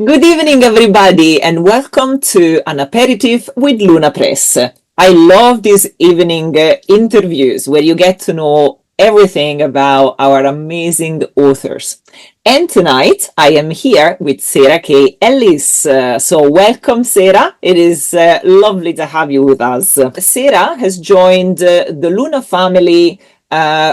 Good evening, everybody, and welcome to an aperitif with Luna Press. I love these evening interviews where you get to know everything about our amazing authors. And tonight I am here with Sara K. Ellis. So welcome, Sara. It is lovely to have you with us. Sara has joined the Luna family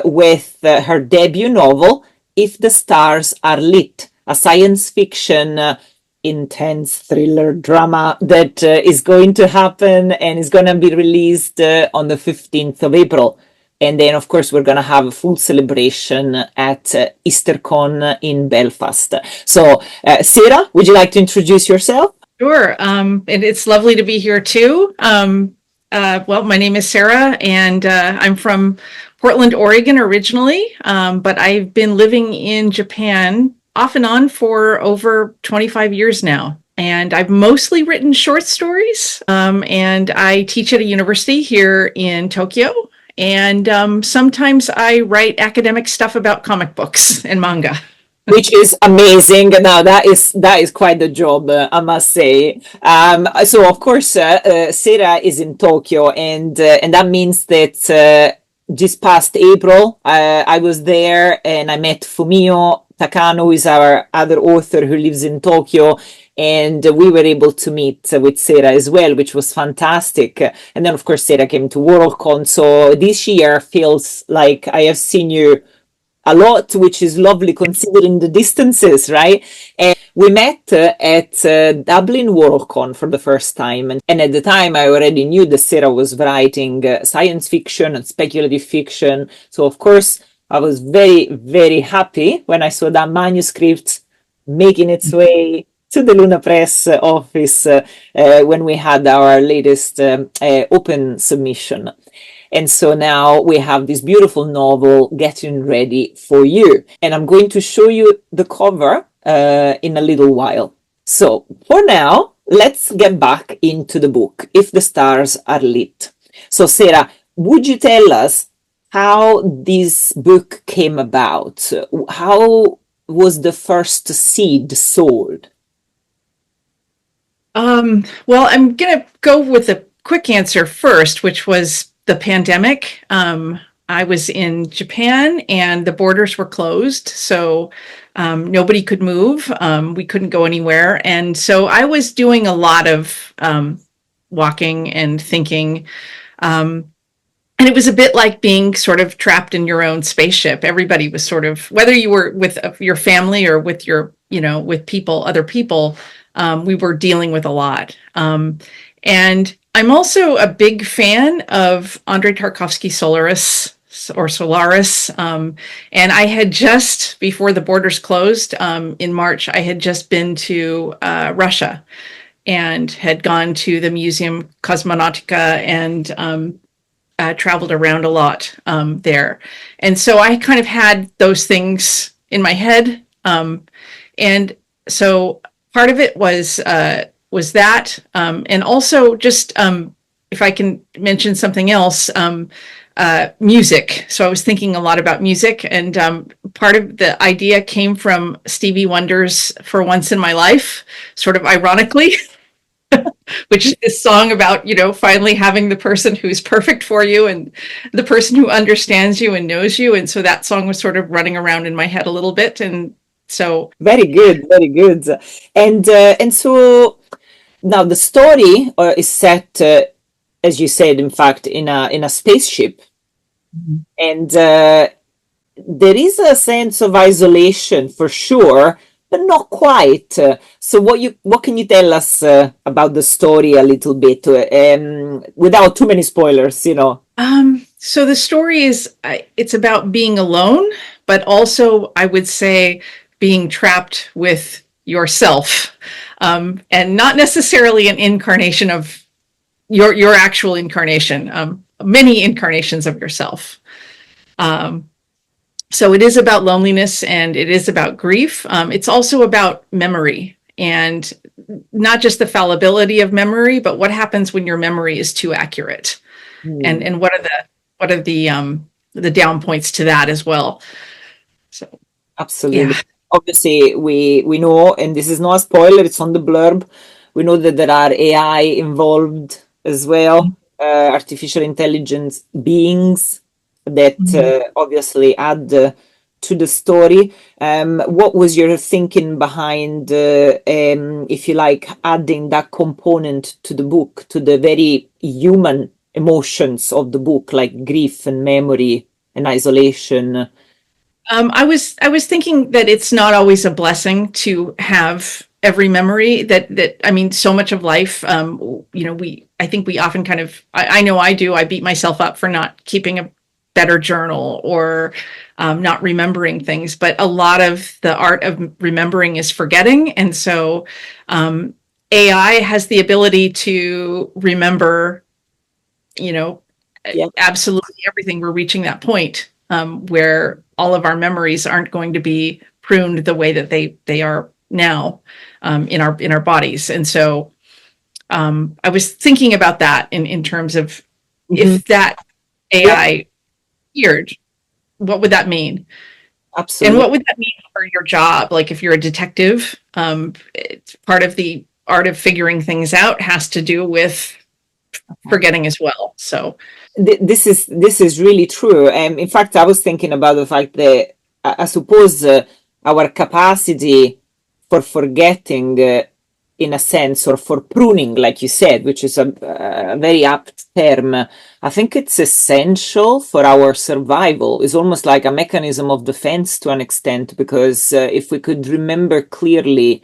with her debut novel, If the Stars Are Lit, a science fiction intense thriller drama that is going to happen and is going to be released on the 15th of April. And then, of course, we're going to have a full celebration at EasterCon in Belfast. So, Sara, would you like to introduce yourself? Sure. And it's lovely to be here too. Well, my name is Sara, and I'm from Portland, Oregon originally, but I've been living in Japan off and on for over 25 years now. And I've mostly written short stories, and I teach at a university here in Tokyo. And sometimes I write academic stuff about comic books and manga. Which is amazing. Now that is quite the job, I must say. So of course, Sara is in Tokyo, and that means that just past April, I was there and I met Fumio Takano, who is our other author who lives in Tokyo, and we were able to meet with Sara as well, which was fantastic. And then, of course, Sara came to WorldCon. So this year feels like I have seen you a lot, which is lovely considering the distances, right? And we met at Dublin WorldCon for the first time. And at the time, I already knew that Sara was writing science fiction and speculative fiction. So, of course, I was very, very happy when I saw that manuscript making its way to the Luna Press office when we had our latest open submission. And so now we have this beautiful novel getting ready for you. And I'm going to show you the cover in a little while. So for now, let's get back into the book, If the Stars Are Lit. So Sara, would you tell us how this book came about? How was the first seed sold? Well, I'm going to go with a quick answer first, which was the pandemic. I was in Japan and the borders were closed, so nobody could move. We couldn't go anywhere. And so I was doing a lot of walking and thinking. And it was a bit like being sort of trapped in your own spaceship. Everybody was sort of, whether you were with your family or with your, with people, other people, we were dealing with a lot. And I'm also a big fan of Andrei Tarkovsky's Solaris. And I had just, before the borders closed in March, I had just been to Russia and had gone to the Museum Cosmonautica and traveled around a lot there. And so I kind of had those things in my head. And so part of it was that. And also just, if I can mention something else, music. So I was thinking a lot about music, and part of the idea came from Stevie Wonder's For Once in My Life, sort of ironically. Which is this song about, finally having the person who's perfect for you and the person who understands you and knows you. And so that song was sort of running around in my head a little bit. And so. Very good, very good. And so now the story is set, as you said, in fact, in a spaceship. Mm-hmm. And there is a sense of isolation for sure, but not quite. So what can you tell us about the story a little bit, without too many spoilers, So the story is, it's about being alone, but also I would say being trapped with yourself, and not necessarily an incarnation of your actual incarnation, many incarnations of yourself. So it is about loneliness and it is about grief. It's also about memory, and not just the fallibility of memory, but what happens when your memory is too accurate, and what are the down points to that as well. So absolutely. Yeah. obviously we know, and this is not a spoiler, it's on the blurb. We know that there are AI involved as well, artificial intelligence beings that Mhm. obviously add to the story. What was your thinking behind, if you like, adding that component to the book, to the very human emotions of the book, like grief and memory and isolation? I was thinking that it's not always a blessing to have every memory that I mean, so much of life. I think we often kind of. I know I do. I beat myself up for not keeping a better journal or not remembering things. But a lot of the art of remembering is forgetting, and so AI has the ability to remember. You know, Yeah. absolutely everything. We're reaching that point where all of our memories aren't going to be pruned the way that they are now in our bodies. And so I was thinking about that in terms of Mhm. if that Yeah, AI appeared, what would that mean? And absolutely. what would that mean for your job? Like if you're a detective, it's part of the art of figuring things out has to do with forgetting as well. So This is really true. In fact, I was thinking about the fact that I suppose our capacity for forgetting, in a sense, or for pruning, like you said, which is a very apt term, I think it's essential for our survival. It's almost like a mechanism of defense to an extent, because if we could remember clearly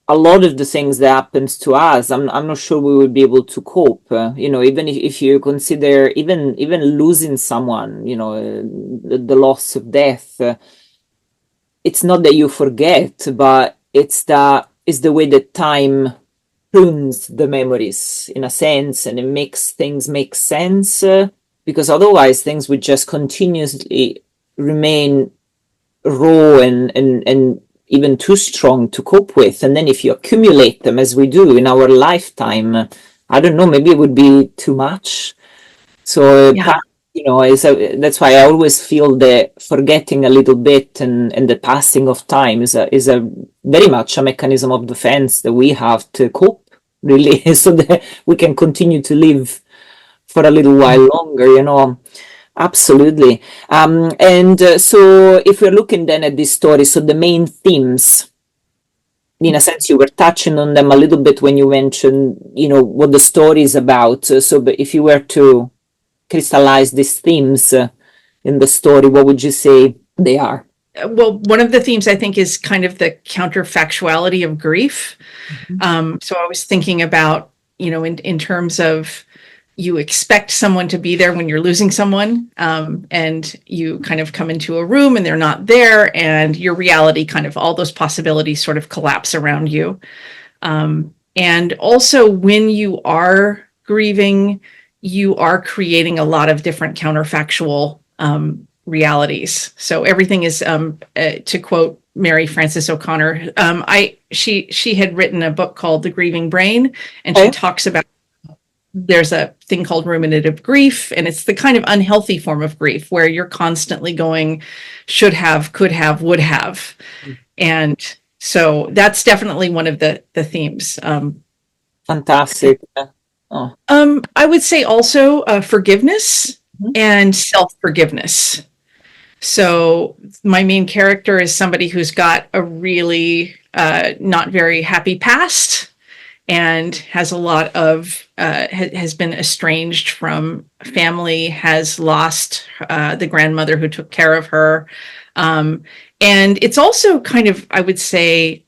a lot of the things that happens to us, I'm not sure we would be able to cope. Even if you consider even losing someone, the loss of death. It's not that you forget, but it's the way that time prunes the memories in a sense, and it makes things make sense. Because otherwise, things would just continuously remain raw and even too strong to cope with. And then if you accumulate them as we do in our lifetime, I don't know, maybe it would be too much. So, yeah, that's why I always feel that forgetting a little bit and the passing of time is a very much a mechanism of defense that we have to cope, really, so that we can continue to live for a little while longer. Absolutely. And so if we're looking then at this story, so the main themes, in a sense, you were touching on them a little bit when you mentioned, what the story is about. But if you were to crystallize these themes in the story, what would you say they are? well, one of the themes I think is kind of the counterfactuality of grief. Mhm. So I was thinking about, in terms of you expect someone to be there when you're losing someone, and you kind of come into a room and they're not there, and your reality kind of all those possibilities sort of collapse around you. And also, when you are grieving, you are creating a lot of different counterfactual realities. So everything is, to quote Mary Frances O'Connor, she had written a book called The Grieving Brain, and she Okay. talks about there's a thing called ruminative grief, and it's the kind of unhealthy form of grief where you're constantly going should have, could have, would have. And so that's definitely one of the themes. Fantastic. Oh. I would say also forgiveness Mhm. and self-forgiveness. So my main character is somebody who's got a really not very happy past and has a lot of has been estranged from family, has lost the grandmother who took care of her, and it's also kind of, I would say,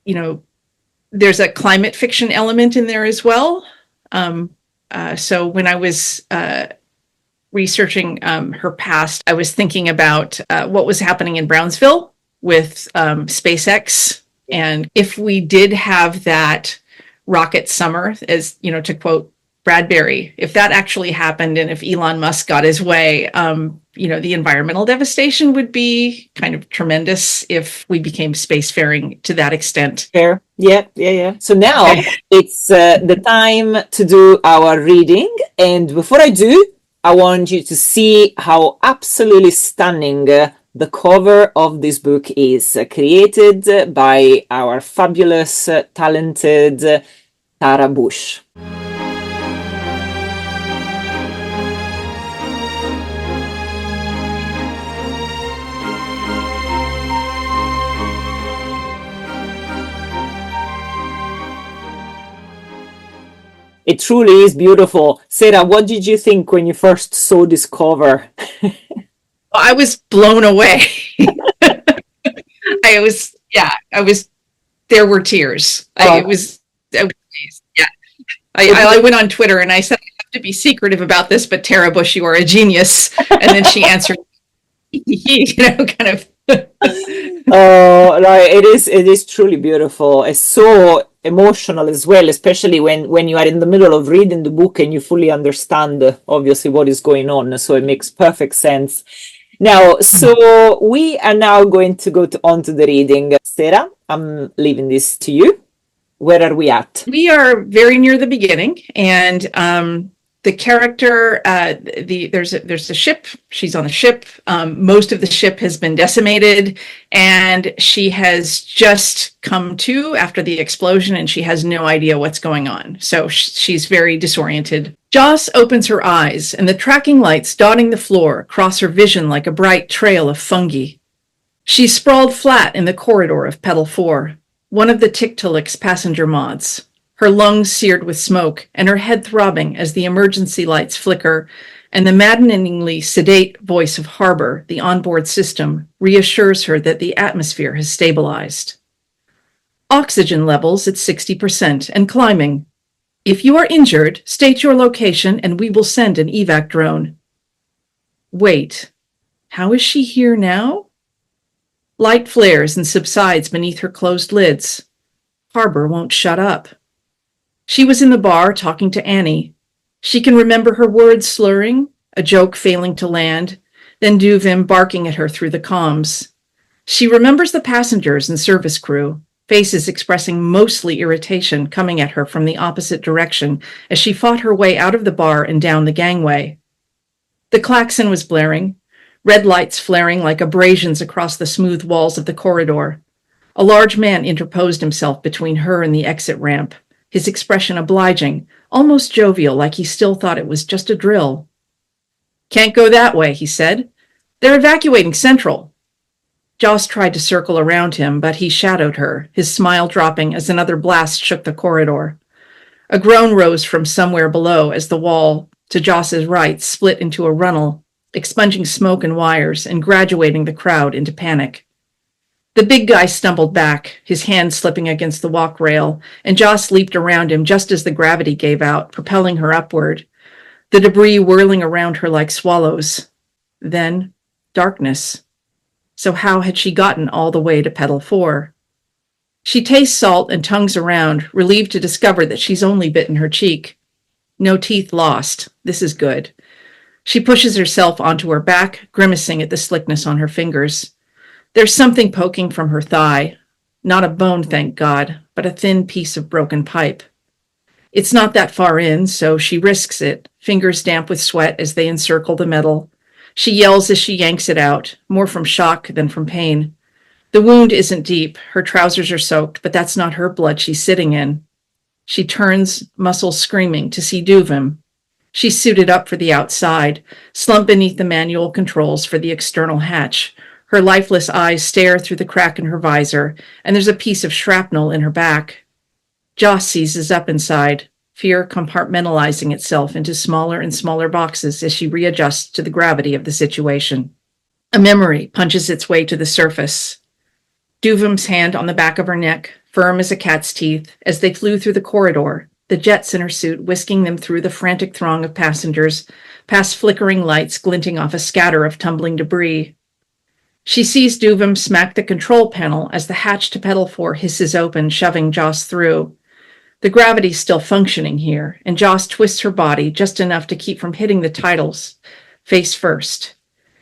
you know, there's a climate fiction element in there as well. So when I was researching her past, I was thinking about what was happening in Brownsville with SpaceX. And if we did have that rocket summer, as to quote Bradbury, if that actually happened and if Elon Musk got his way, the environmental devastation would be kind of tremendous if we became spacefaring to that extent. Fair. Yeah, yeah, yeah. So now Okay. it's the time to do our reading. And before I do, I want you to see how absolutely stunning the cover of this book is created by our fabulous, talented Sara Bush. It truly is beautiful. Sara, what did you think when you first saw this cover? I was blown away. I was, there were tears. I was amazed. Yeah. I went on Twitter and I said, I have to be secretive about this, but Tara Bush, you are a genius. And then she answered, kind of. Oh, like it is truly beautiful. It's so emotional as well, especially when you are in the middle of reading the book and you fully understand obviously what is going on. So it makes perfect sense. Now, so we are now going to go on to the reading. Sara, I'm leaving this to you. Where are we at? We are very near the beginning, and the character, there's a ship. She's on a ship. Most of the ship has been decimated, and she has just come to after the explosion, and she has no idea what's going on. So she's very disoriented. Joss opens her eyes, and the tracking lights dotting the floor cross her vision like a bright trail of fungi. She's sprawled flat in the corridor of Petal 4, one of the Tiktalik's passenger mods, her lungs seared with smoke and her head throbbing as the emergency lights flicker, and the maddeningly sedate voice of Harbor, the onboard system, reassures her that the atmosphere has stabilized. Oxygen levels at 60% and climbing. If you are injured, state your location and we will send an evac drone. Wait, how is she here now? Light flares and subsides beneath her closed lids. Harbor won't shut up. She was in the bar talking to Annie. She can remember her words slurring, a joke failing to land, then Duvim barking at her through the comms. She remembers the passengers and service crew, faces expressing mostly irritation coming at her from the opposite direction as she fought her way out of the bar and down the gangway. The klaxon was blaring, red lights flaring like abrasions across the smooth walls of the corridor. A large man interposed himself between her and the exit ramp, his expression obliging, almost jovial, like he still thought it was just a drill. "Can't go that way," he said. "They're evacuating Central." Joss tried to circle around him, but he shadowed her, his smile dropping as another blast shook the corridor. A groan rose from somewhere below as the wall, to Joss's right, split into a runnel, expunging smoke and wires and graduating the crowd into panic. The big guy stumbled back, his hand slipping against the walk rail, and Joss leaped around him just as the gravity gave out, propelling her upward, the debris whirling around her like swallows. Then, darkness. So how had she gotten all the way to Petal 4? She tastes salt and tongues around, relieved to discover that she's only bitten her cheek. No teeth lost. This is good. She pushes herself onto her back, grimacing at the slickness on her fingers. There's something poking from her thigh. Not a bone, thank God, but a thin piece of broken pipe. It's not that far in, so she risks it, fingers damp with sweat as they encircle the metal. She yells as she yanks it out, more from shock than from pain. The wound isn't deep, her trousers are soaked, but that's not her blood she's sitting in. She turns, muscles screaming, to see Duvim. She's suited up for the outside, slumped beneath the manual controls for the external hatch. Her lifeless eyes stare through the crack in her visor, and there's a piece of shrapnel in her back. Joss seizes up inside, fear compartmentalizing itself into smaller and smaller boxes as she readjusts to the gravity of the situation. A memory punches its way to the surface. Duvim's hand on the back of her neck, firm as a cat's teeth, as they flew through the corridor, the jets in her suit whisking them through the frantic throng of passengers, past flickering lights glinting off a scatter of tumbling debris. She sees Duvim smack the control panel as the hatch to Petal 4 hisses open, shoving Joss through. The gravity's still functioning here, and Joss twists her body just enough to keep from hitting the titles, face first.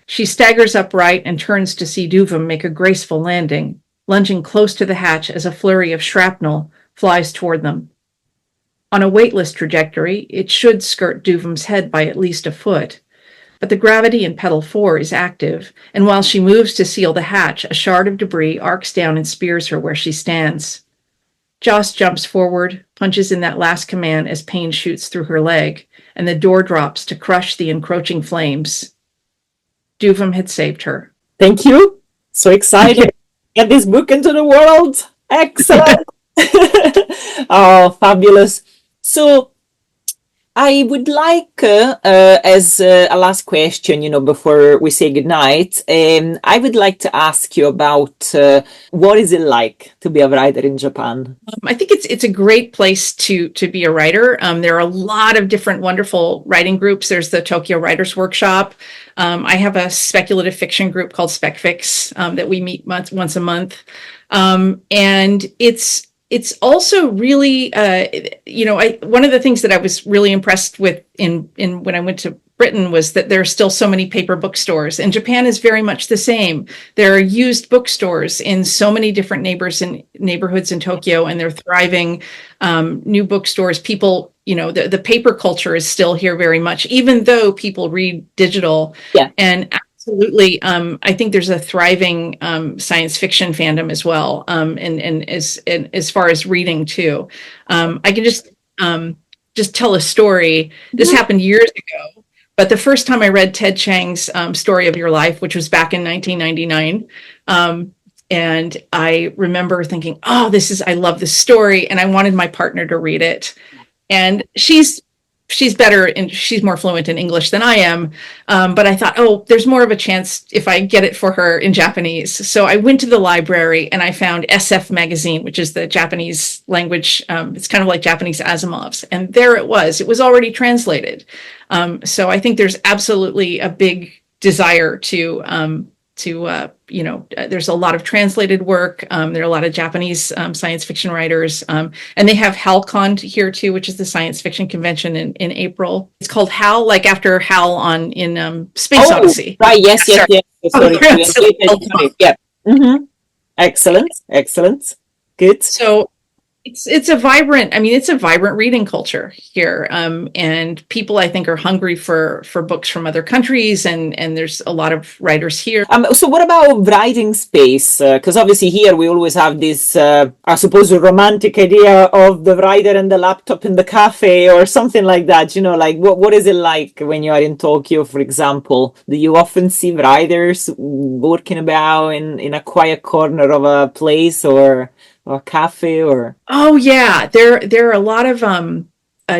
She staggers upright and turns to see Duvim make a graceful landing, lunging close to the hatch as a flurry of shrapnel flies toward them. On a weightless trajectory, it should skirt Duvim's head by at least a foot, but the gravity in pedal 4 is active, and while she moves to seal the hatch, a shard of debris arcs down and spears her where she stands. Joss jumps forward, punches in that last command as pain shoots through her leg, and the door drops to crush the encroaching flames. Duvum had saved her. Thank you. So excited. Get this book into the world. Excellent. Oh, fabulous. So I would like, as a last question, before we say goodnight, I would like to ask you about what is it like to be a writer in Japan? I think it's a great place to be a writer. There are a lot of different wonderful writing groups. There's the Tokyo Writers Workshop. I have a speculative fiction group called SpecFix that we meet once a month. And it's also really, one of the things that I was really impressed with in when I went to Britain was that there are still so many paper bookstores, and Japan is very much the same. There are used bookstores in so many different neighborhoods in Tokyo, and they're thriving. New bookstores, people, the paper culture is still here very much, even though people read digital. Yeah. And absolutely, I think there's a thriving science fiction fandom as well, and as far as reading too. I can just tell a story. This happened years ago, but the first time I read Ted Chiang's Story of Your Life, which was back in 1999, and I remember thinking, oh, I love this story, and I wanted my partner to read it. And she's better and she's more fluent in English than I am. But I thought, oh, there's more of a chance if I get it for her in Japanese. So I went to the library and I found SF Magazine, which is the Japanese language. It's kind of like Japanese Asimov's. And there it was. It was already translated. So I think there's absolutely a big desire to there's a lot of translated work. There are a lot of Japanese science fiction writers, and they have HalCon here too, which is the science fiction convention in April. It's called HAL, like after HAL in Space Odyssey. Right. Yes. Sorry. Yeah. Mm-hmm. Excellent. Good. So it's a vibrant reading culture here, and people I think are hungry for books from other countries, and there's a lot of writers here. So what about writing space? Because obviously here we always have this, I suppose, a romantic idea of the writer and the laptop in the cafe or something like that. Like what is it like when you are in Tokyo, for example? Do you often see writers working about in a quiet corner of a place or cafe or? Oh yeah, there are a lot of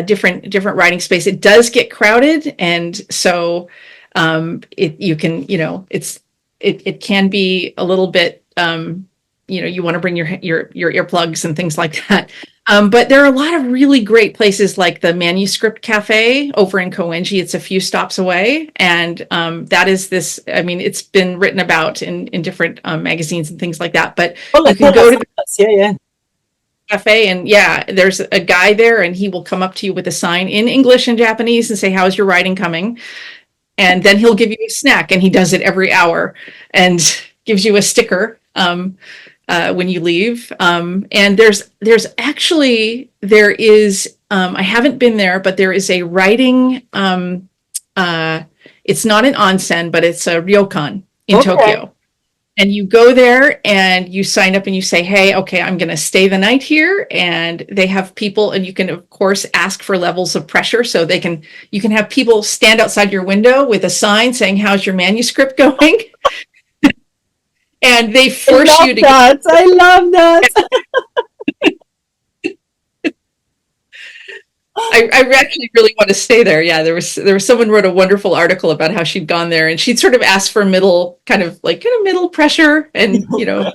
different writing space. It does get crowded, and so it can be a little bit you want to bring your earplugs and things like that. But there are a lot of really great places like the Manuscript Cafe over in Koenji. It's a few stops away. And that is this, it's been written about in different magazines and things like that. But you can go to the cafe and there's a guy there and he will come up to you with a sign in English and Japanese and say, how's your writing coming? And then he'll give you a snack, and he does it every hour and gives you a sticker when you leave. And there is, I haven't been there, but there is a writing, it's not an onsen, but it's a ryokan in Tokyo. And you go there and you sign up and you say, hey, okay, I'm going to stay the night here. And they have people, and you can, of course, ask for levels of pressure. So you can have people stand outside your window with a sign saying, how's your manuscript going? And they force you to. I love that. I actually really want to stay there. Yeah, there was someone wrote a wonderful article about how she'd gone there, and she'd sort of asked for middle pressure, and yeah.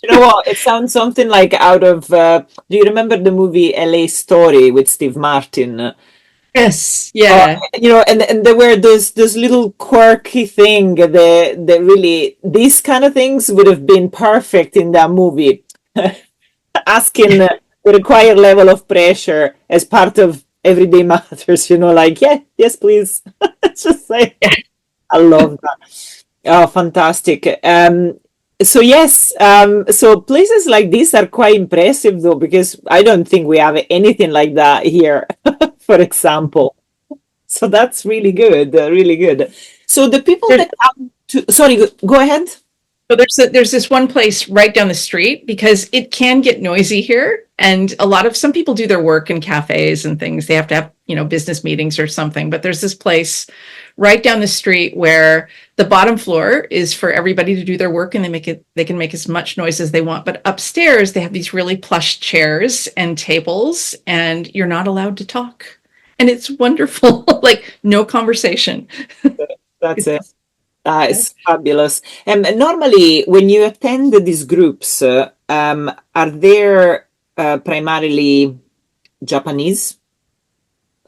You know what? It sounds something like out of. Do you remember the movie LA Story with Steve Martin? Yes. Yeah. And there were those little quirky thing that really, these kind of things would have been perfect in that movie. Asking the required level of pressure as part of everyday matters, yes, please. It's just like, I love that. Oh, fantastic. So yes, so places like this are quite impressive though, because I don't think we have anything like that here, for example. So that's really good, really good. So the people There's, that come to, sorry, go ahead. so there's this one place right down the street because it can get noisy here, and some people do their work in cafes and things. They have to have business meetings or something. But there's this place right down the street where the bottom floor is for everybody to do their work, and they can make as much noise as they want. But upstairs they have these really plush chairs and tables, and you're not allowed to talk, and it's wonderful. Like no conversation. That's it. It's fabulous. Normally, when you attend these groups, are there primarily Japanese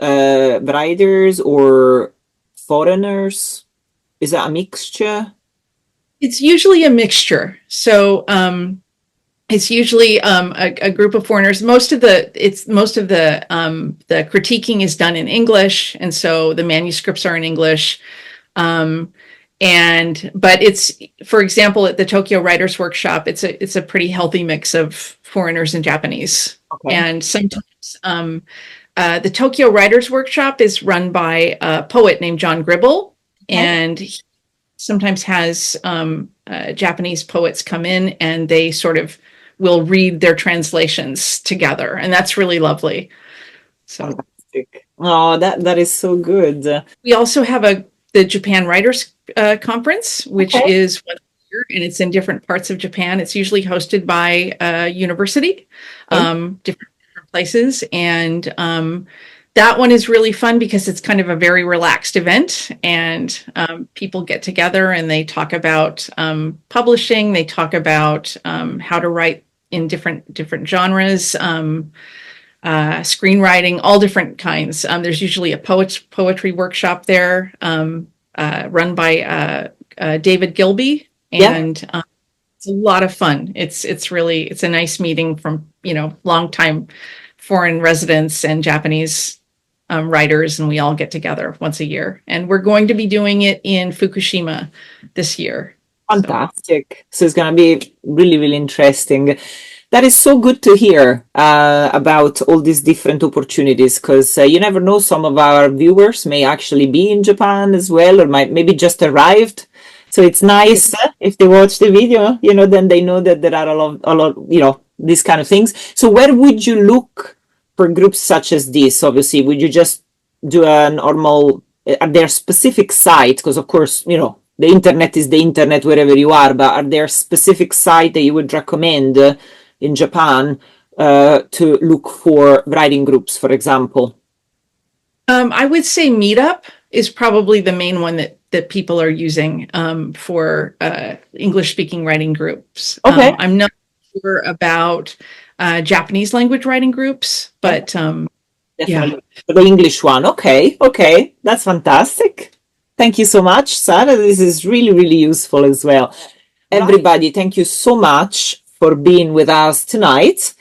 writers or foreigners? Is that a mixture? It's usually a mixture. So it's usually a group of foreigners. Most of the critiquing is done in English, and so the manuscripts are in English. But it's, for example, at the Tokyo Writers Workshop, it's a pretty healthy mix of foreigners and Japanese. Okay. And sometimes the Tokyo Writers Workshop is run by a poet named John Gribble, and he sometimes has Japanese poets come in, and they sort of will read their translations together, and that's really lovely. So, fantastic. Oh, that is so good. We also have the Japan Writers Conference, which is once a year, and it's in different parts of Japan. It's usually hosted by a university, different places, and that one is really fun because it's kind of a very relaxed event, and people get together and they talk about publishing. They talk about how to write in different genres. Screenwriting, all different kinds. There's usually a poetry workshop there, run by David Gilby, and it's a lot of fun. It's a nice meeting from longtime foreign residents and Japanese writers, and we all get together once a year. And we're going to be doing it in Fukushima this year. Fantastic! So it's going to be really, really interesting. That is so good to hear about all these different opportunities, because you never know, some of our viewers may actually be in Japan as well, or maybe just arrived. So it's nice if they watch the video, then they know that there are a lot, these kind of things. So where would you look for groups such as this? Obviously, would you just do a normal, are there specific sites? Because of course, the internet is the internet wherever you are, but are there specific sites that you would recommend in Japan to look for writing groups, for example? I would say Meetup is probably the main one that people are using for English-speaking writing groups. Okay. I'm not sure about Japanese language writing groups, but definitely the English one. Okay, that's fantastic. Thank you so much, Sara. This is really, really useful as well. Everybody, thank you so much for being with us tonight.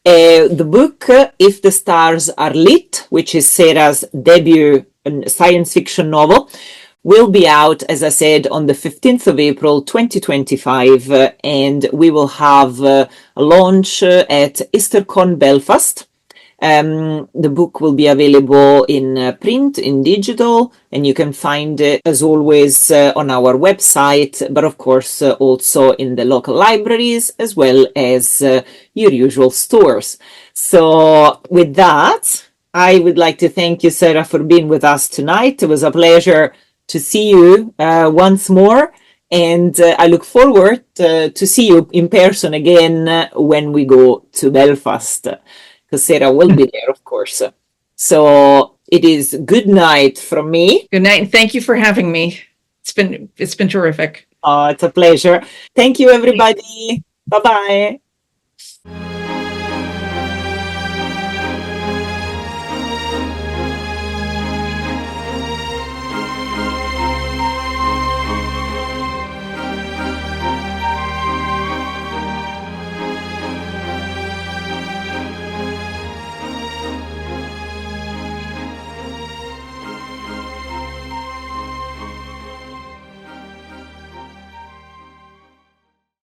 The book, If the Stars Are Lit, which is Sara's debut science fiction novel, will be out, as I said, on the 15th of April 2025, and we will have a launch at EasterCon Belfast. The book will be available in print, in digital, and you can find it, as always, on our website, but of course also in the local libraries, as well as your usual stores. So with that, I would like to thank you, Sara, for being with us tonight. It was a pleasure to see you once more, and I look forward to see you in person again when we go to Belfast. Because Sara will be there, of course. So it is good night from me. Good night, and thank you for having me. It's been terrific. It's a pleasure. Thank you, everybody. Bye-bye.